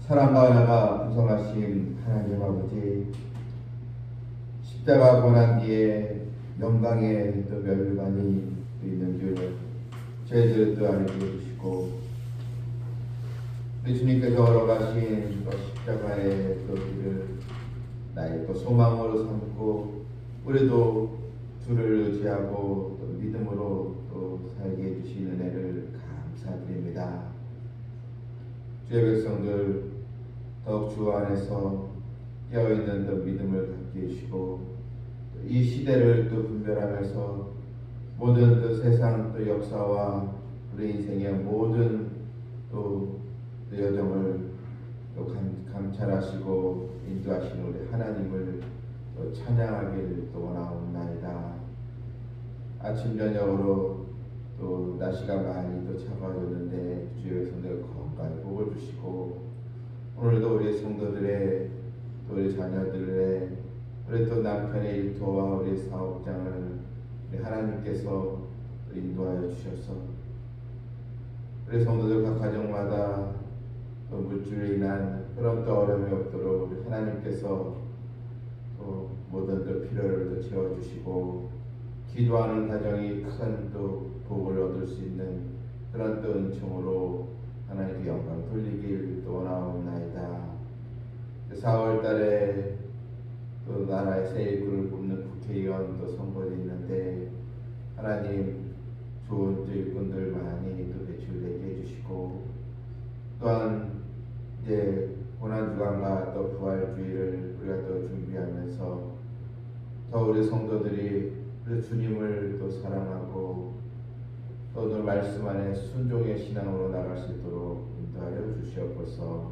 사랑과 은혜가 풍성하신 하나님 아버지, 십자가 고난 뒤에 영광의 또 멸관이 있는 줄 저희들도 알게 해주시고, 우리 주님께서 걸어가신 또 십자가의 또 길을 나의 또 소망으로 삼고, 우리도 주를 의지하고 또 믿음으로 또 살게 해주신 은혜를 감사드립니다. 주의 백성들 더욱 주 안에서 깨어있는 또 믿음을 갖게 해주시고, 이 시대를 또 분별하면서 모든 또 세상 또 역사와 우리 인생의 모든 또 여정을 또 감찰하시고 인도하시는 우리 하나님을 또 찬양하기를 또 원하옵나이다. 아침 저녁으로 또 날씨가 많이 또 차가워졌는데 주의 성도들 건강히 복을 주시고, 오늘도 우리 성도들의 또 우리 자녀들의 우리 또 남편의 일터와 우리 사업장을 우리 하나님께서 인도하여 주셔서 우리 성도들 각 가정마다 또 물질로 인한 그런 또 어려움이 없도록 우리 하나님께서 또 모든 또 필요를 또 채워주시고, 기도하는 가정이 큰 또 복을 얻을 수 있는 그런 또 은총으로 하나님께 영광 돌리길 또 원하옵나이다. 4월 달에 또 나라의 새 일꾼을 뽑는 국회의원 또 선거도 있는데, 하나님 좋은 또 일꾼들 많이 또 배출되게 해주시고, 또한 이제 고난주간과 또 부활주의를 우리가 또 준비하면서 더 우리 성도들이 그 주님을 또 사랑하고 또 오늘 말씀 안에 순종의 신앙으로 나갈 수 있도록 인도하여 주시옵소서.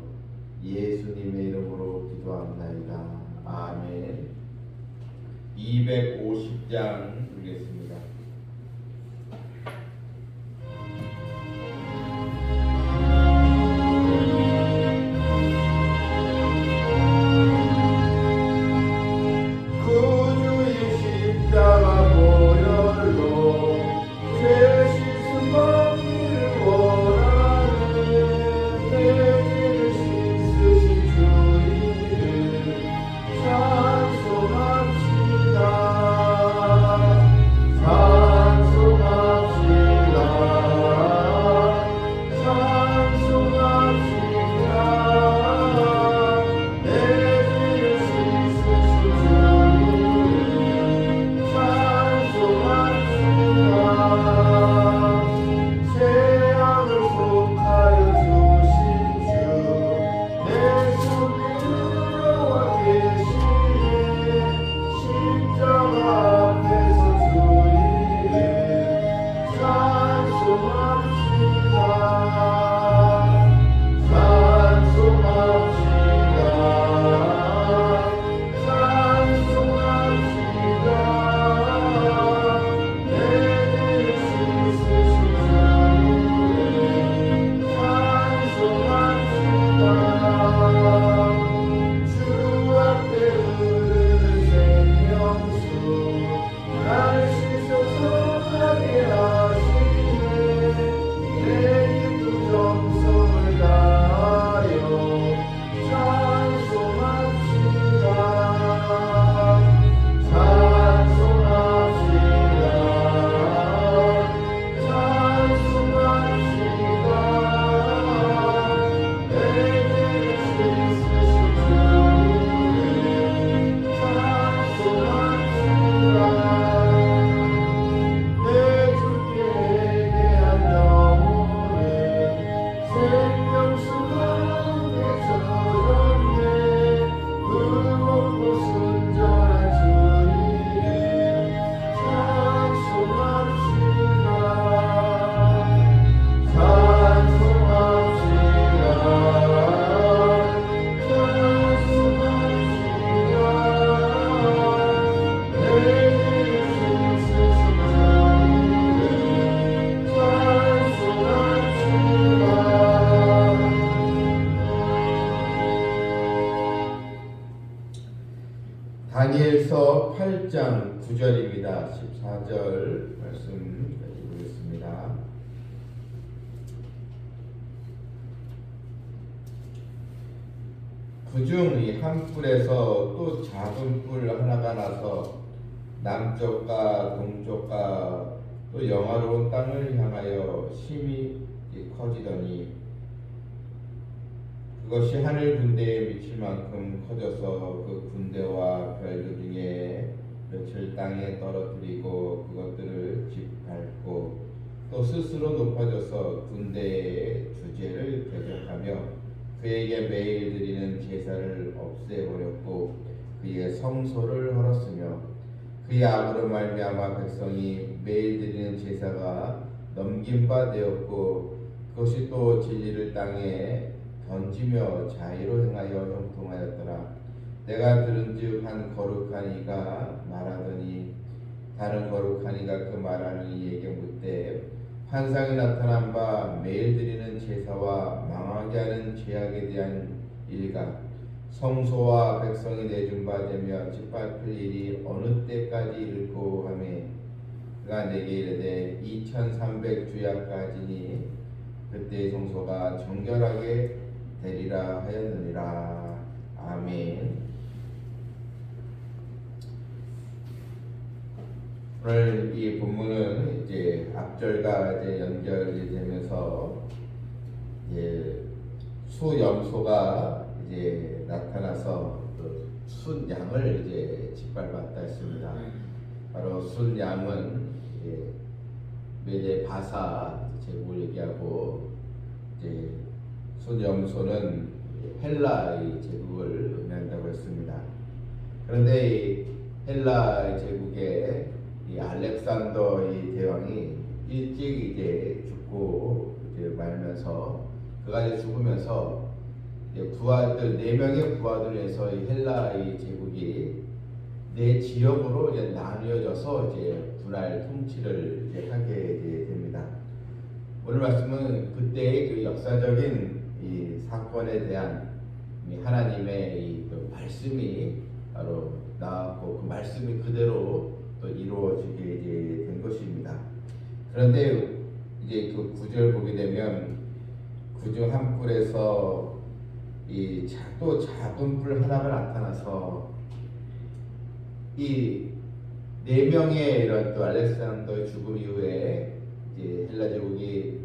예수님의 이름으로 기도합나이다. 아멘. 250장 읽겠습니다. 다니엘서 8장 9절입니다. 14절 말씀 보겠습니다. 그중 이 한 뿔에서 또 작은 뿔 하나가 나서 남쪽과 동쪽과 또 영화로운 땅을 향하여 심히 커지더니 그것이 하늘 군대에 미칠 만큼 커져서 그 군대와 별들 중에 며칠 땅에 떨어뜨리고 그것들을 짓밟고 또 스스로 높아져서 군대의 주제를 대적하며 그에게 매일 드리는 제사를 없애버렸고 그의 성소를 헐었으며 그의 악으로 말미암아 백성이 매일 드리는 제사가 넘긴 바 되었고 그것이 또 진리를 땅에 던지며 자의로 행하여 형통하였더라. 내가 들은즉 한 거룩한 이가 말하더니 다른 거룩한 이가 그 말하는 이에게 묻되 환상이 나타난 바 매일 드리는 제사와 망하게 하는 죄악에 대한 일과 성소와 백성이 내준 바 되며 짓밟힐 일이 어느 때까지 일고 하매 그가 내게 이르되 2300주야까지니 그때의 성소가 정결하게 되리라 하였느니라. 아멘. 오늘 이 본문은 이제 앞절과 이제 연결이 되면서 이제 수염소가 이제 나타나서 그 순양을 이제 짓밟았다 했습니다. 바로 순양은 이제 메데 바사 제국을 얘기하고 이제 순염소는 헬라의 제국을 의미한다고 했습니다. 그런데 이 헬라 제국의 이 알렉산더 이 대왕이 일찍 이제 죽고 이제 말면서 그가 이제 죽으면서 이제 부하들 4명의 부하들을 해서 이 헬라의 제국이 4지역으로 이제 나뉘어져서 이제 분할 통치를 이제 하게 이제 됩니다. 오늘 말씀은 그때의 그 역사적인 이 사건에 대한 하나님의 이 말씀이 바로 나왔고 그 말씀이 그대로 또 이루어지게 이제 된 것입니다. 그런데 이제 그 9절 보게 되면 그중 한 뿔에서 이 또 작은 뿔 하나가 나타나서 이 4명의 이런 또 알렉산더의 죽음 이후에 이제 헬라 제국이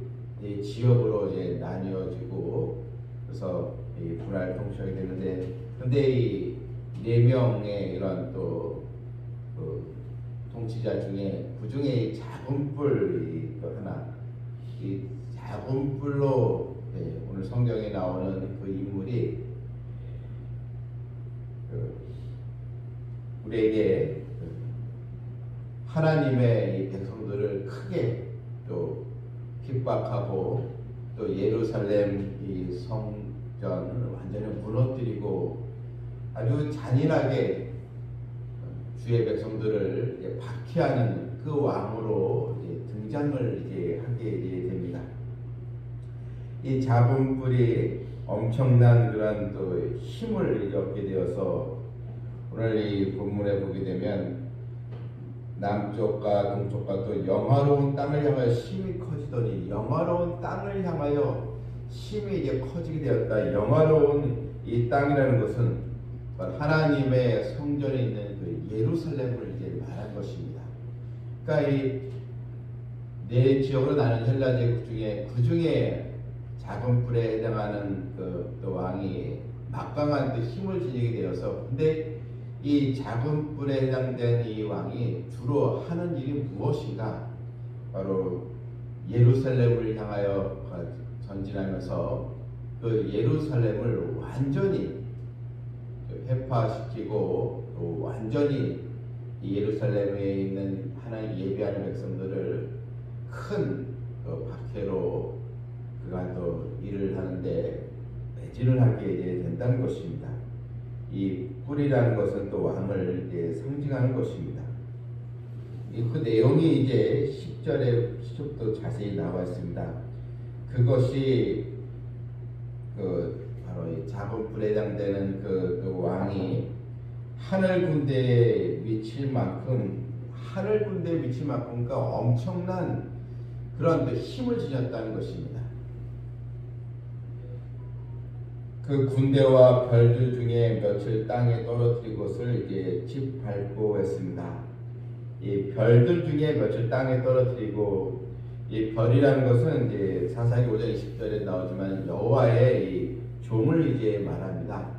지역으로 이제 나뉘어지고 그래서 이 분할 통치하게 되는데, 근데 이 4명의 이런 또 그 통치자 중에 그 중에 작은 뿔 하나, 이 작은 뿔로 오늘 성경에 나오는 그 인물이 우리에게 하나님의 이 백성들을 크게 또 핍박하고 또 예루살렘 이 성전을 완전히 무너뜨리고 아주 잔인하게 주의 백성들을 박해하는 그 왕으로 등장을 하게 됩니다. 이 작은 뿔이 엄청난 그런 또 힘을 얻게 되어서 오늘 이 본문에 보게 되면 남쪽과 동쪽과 또 영화로운 땅을 향하여 심히 커지더니, 영화로운 땅을 향하여 심히 이제 커지게 되었다. 영화로운 이 땅이라는 것은 하나님의 성전에 있는 그 예루살렘을 이제 말한 것입니다. 그러니까 이 네 지역으로 나눈 헬라 제국 중에 그 중에 작은 뿔에 해당하는 그 왕이 막강한 그 힘을 지니게 되어서, 근데 이 작은 뿔에 해당된 이 왕이 주로 하는 일이 무엇인가? 바로 예루살렘을 향하여 전진하면서 그 예루살렘을 완전히 회파시키고 또 완전히 이 예루살렘에 있는 하나님 예배하는 백성들을 큰 박해로 그가 또 일을 하는데 매진을 하게 된다는 것입니다. 이 뿔이라는 것은 또 왕을 상징하는 것입니다. 그 내용이 이제 10절부터 자세히 나와 있습니다. 그것이 바로 이 작은 뿔에 해당되는 그 왕이 하늘 군대에 미칠 만큼, 그러니까 엄청난 그런 힘을 지녔다는 것입니다. 그 군대와 별들 중에 며칠 땅에 떨어뜨린 것을 이제 짚밟고 했습니다. 이 별들 중에 며칠 땅에 떨어뜨리고, 이 별이라는 것은 이제 사사기 5장 20절에 나오지만 여호와의 이 종을 이제 말합니다.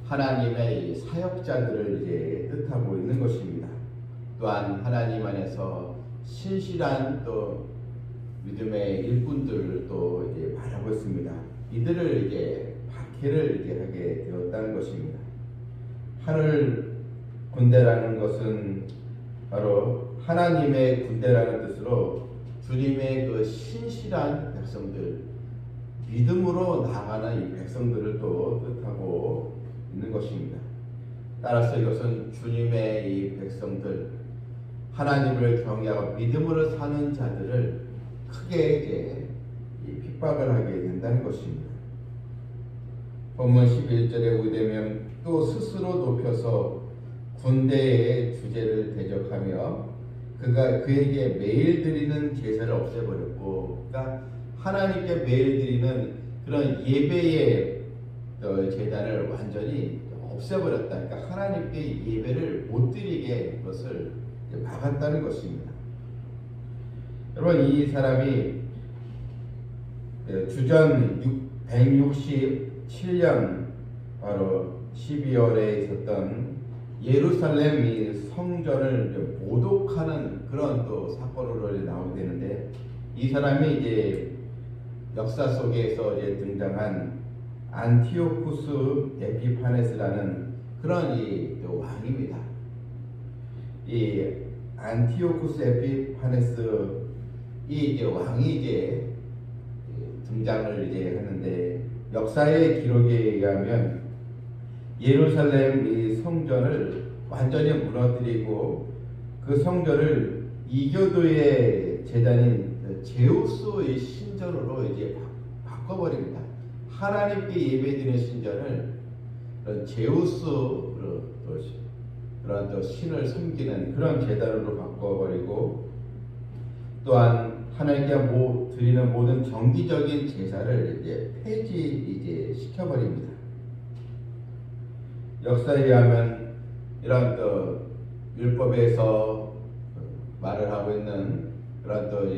하나님의 이 사역자들을 이제 뜻하고 있는 것입니다. 또한 하나님 안에서 신실한 또 믿음의 일꾼들을 또 이제 말하고 있습니다. 이들을 이제 박해를 이제 하게 되었다는 것입니다. 하늘 군대라는 것은 바로 하나님의 군대라는 뜻으로 주님의 그 신실한 백성들, 믿음으로 나아가는 이 백성들을 또 뜻하고 있는 것입니다. 따라서 이것은 주님의 이 백성들, 하나님을 경외하고 믿음으로 사는 자들을 크게 이제 핍박을 하게 된다는 것입니다. 본문 11절에 보게 되면 또 스스로 높여서 군대의 주제를 대적하며 그에게 매일 드리는 제사를 없애버렸고, 그러니까 하나님께 매일 드리는 그런 예배의 제단을 완전히 없애버렸다. 그러니까 하나님께 예배를 못 드리게 그것을 막았다는 것입니다. 여러분, 이 사람이 주전 167년 바로 12월에 있었던 예루살렘 이 성전을 모독하는 그런 또 사건으로 나오게 되는데, 이 사람이 이제 역사 속에서 이제 등장한 안티오쿠스 에피파네스라는 그런 이 왕입니다. 이 안티오쿠스 에피파네스 이 이제 왕이 이제 등장을 이제 하는데, 역사의 기록에 의하면 예루살렘 이 성전을 완전히 무너뜨리고 그 성전을 이교도의 제단인 제우스의 신전으로 이제 바꿔버립니다. 하나님께 예배드리는 신전을 제우스 그런 또 신을 섬기는 그런 제단으로 바꿔버리고, 또한 하나님께 드리는 모든 정기적인 제사를 이제 폐지 시켜버립니다. 역사에 의하면 이런 또 율법에서 말을 하고 있는 그런 또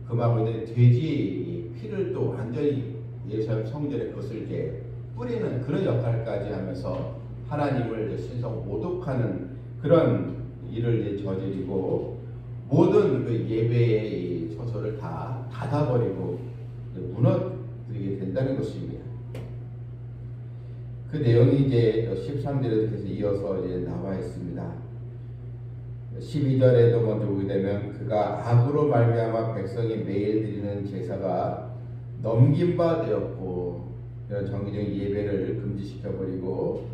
금하고 있는 돼지 피를 또 완전히 예루살렘 성전에 그것을 이제 뿌리는 그런 역할까지 하면서 하나님을 신성 모독하는 그런 일을 이제 저지르고, 모든 그 예배의 처소를 다 닫아버리고 무너뜨리게 된다는 것입니다. 그 내용이 이제 13절에서 이어서 이제 나와 있습니다. 12절에도 먼저 보게 되면 그가 악으로 말미암아 백성이 매일 드리는 제사가 넘긴 바 되었고, 이런 정기적인 예배를 금지시켜버리고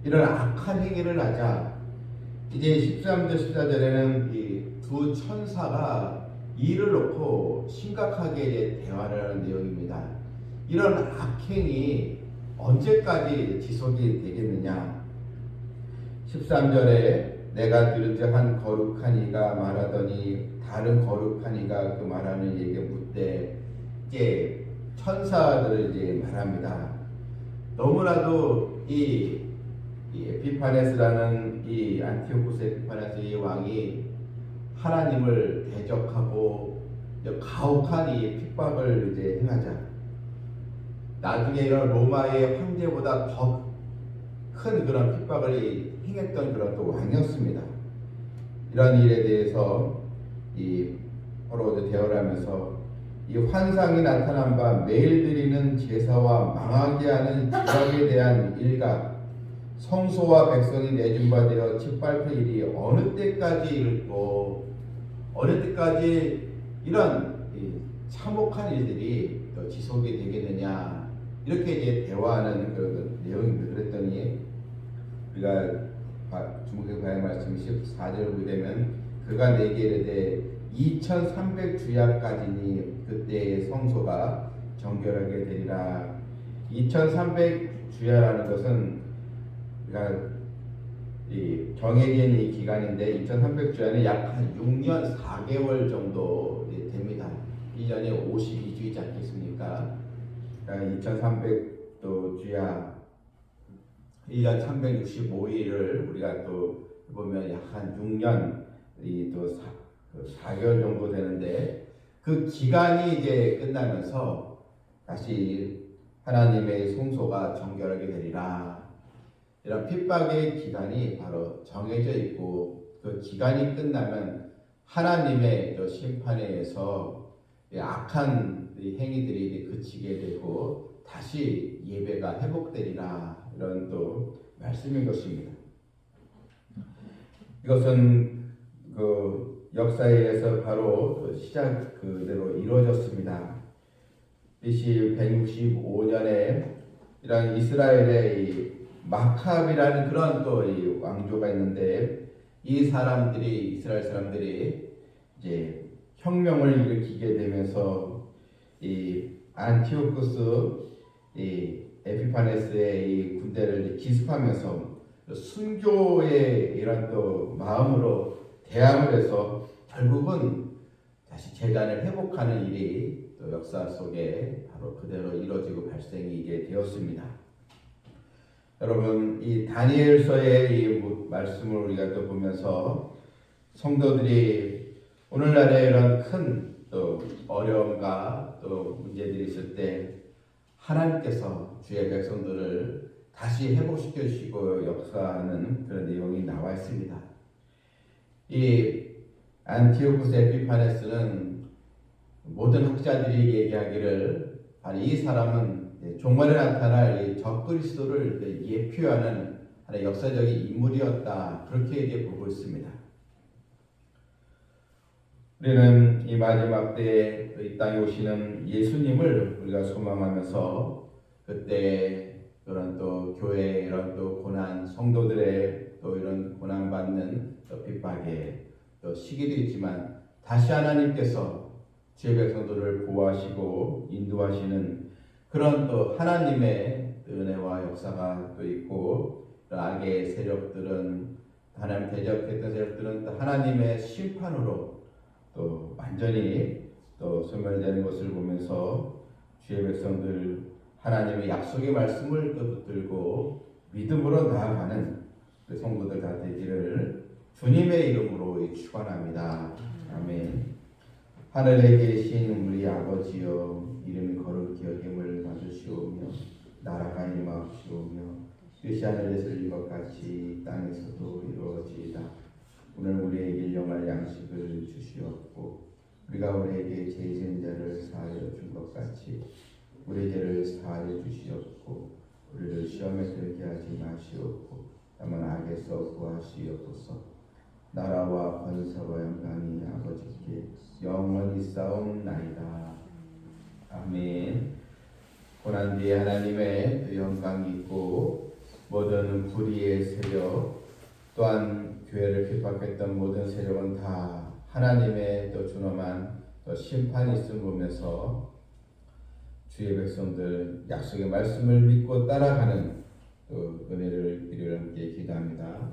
이런 악한 행위를 하자, 이제 13절 14절에는 이 두 천사가 이를 놓고 심각하게 이제 대화를 하는 내용입니다. 이런 악행이 언제까지 지속이 되겠느냐. 13절에 내가 들은즉 한 거룩한 이가 말하더니 다른 거룩한 이가 그 말하는 이에게 묻되, 이제 천사들을 이제 말합니다. 너무나도 이 에피파네스라는 이 안티오쿠스 에피파네스 이 왕이 하나님을 대적하고 가혹한 이 핍박을 이제 행하자, 나중에 이런 로마의 황제보다 더 큰 그런 핍박을 행했던 그런 또 왕이었습니다. 이런 일에 대해서 서로 대화를 하면서 이 환상이 나타난 바 매일 드리는 제사와 망하게 하는 지각에 대한 일각, 성소와 백성이 내준 바 되어 짓밟힐 일이 어느 때까지 이르고 어느 때까지 이런 참혹한 일들이 또 지속이 되겠느냐, 이렇게 이제 대화하는 그런 내용입니다. 그랬더니 우리가 주목해서 봐야 할 말씀 14절을 보게 되면 그가 내게 이르되 2300주야까지니 그때의 성소가 정결하게 되리라. 2300주야라는 것은 그러니까 정해진 이 기간인데, 2300주야는 약 한 6년 4개월 정도 됩니다. 1년에 52주이지 않겠습니까? 그러니까 또 주야 1년 365일을 우리가 또 보면 약 한 6년 또 4개월 정도 되는데 그 기간이 이제 끝나면서 다시 하나님의 성소가 정결하게 되리라. 이런 핍박의 기간이 바로 정해져 있고 그 기간이 끝나면 하나님의 또 심판에 의해서 악한 행위들이 그치게 되고 다시 예배가 회복되리라. 이런 또 말씀인 것입니다. 이것은 그 역사에 의해서 바로 시작 그대로 이루어졌습니다. BC 165년에 이런 이스라엘의 이 마캅이라는 그런 또 이 왕조가 있는데 이 사람들이 이스라엘 사람들이 이제 혁명을 일으키게 되면서 이 안티오쿠스 이 에피파네스의 이 군대를 기습하면서 순교의 이런 또 마음으로 대항을 해서 결국은 다시 제단을 회복하는 일이 또 역사 속에 바로 그대로 이루어지고 발생이 이게 되었습니다. 여러분 이 다니엘서의 이 말씀을 우리가 또 보면서 성도들이 오늘날에 이런 큰 또 어려움과 또 문제들이 있을 때 하나님께서 주의 백성들을 다시 회복시켜 주시고 역사하는 그런 내용이 나와 있습니다. 이 안티오쿠스 에피파네스는 모든 학자들이 얘기하기를 바로 이 사람은 종말에 나타날 이 적그리스도를 예표하는 하나의 역사적인 인물이었다. 그렇게 이제 보고 있습니다. 우리는 이 마지막 때에 이 땅에 오시는 예수님을 우리가 소망하면서 그때 그런 또 교회의 이런 또 고난, 성도들의 또 이런 고난 받는 또 핍박에 또 시기도 있지만 다시 하나님께서 주의 백성들을 보호하시고 인도하시는 그런 또 하나님의 은혜와 역사가 또 있고 또 악의 세력들은 하나님 대적했던 세력들은 또 하나님의 심판으로 또 완전히 또 소멸되는 것을 보면서 주의 백성들 하나님의 약속의 말씀을 또 붙들고 믿음으로 나아가는 그 성도들 다 되기를 주님의 이름으로 축원합니다. 아멘. 하늘에 계신 우리 아버지여 이름이 거룩히 여김을 받으시오며 나라가 임하옵시오며 뜻이 하늘에서 이룬 것 같이 땅에서도 이루어지이다. 오늘 우리에게 일용할 양식을 주시옵고 우리가 우리에게 죄 지은 자를 사하여 준 것 같이 우리 죄를 사하여 주시옵고 우리를 시험에 들게 하지 마시옵고 다만 악에서 구하시옵소서. 나라와 권세와 영광이 아버지께 영원히 싸움나이다. 아멘. 고난 뒤에 하나님의 영광이 있고 모든 불의의 세력 또한 교회를 핍박했던 모든 세력은 다 하나님의 또 준엄한 또 심판이 있음 보면서 주의 백성들 약속의 말씀을 믿고 따라가는 또 은혜를 이루려 함께 기도합니다.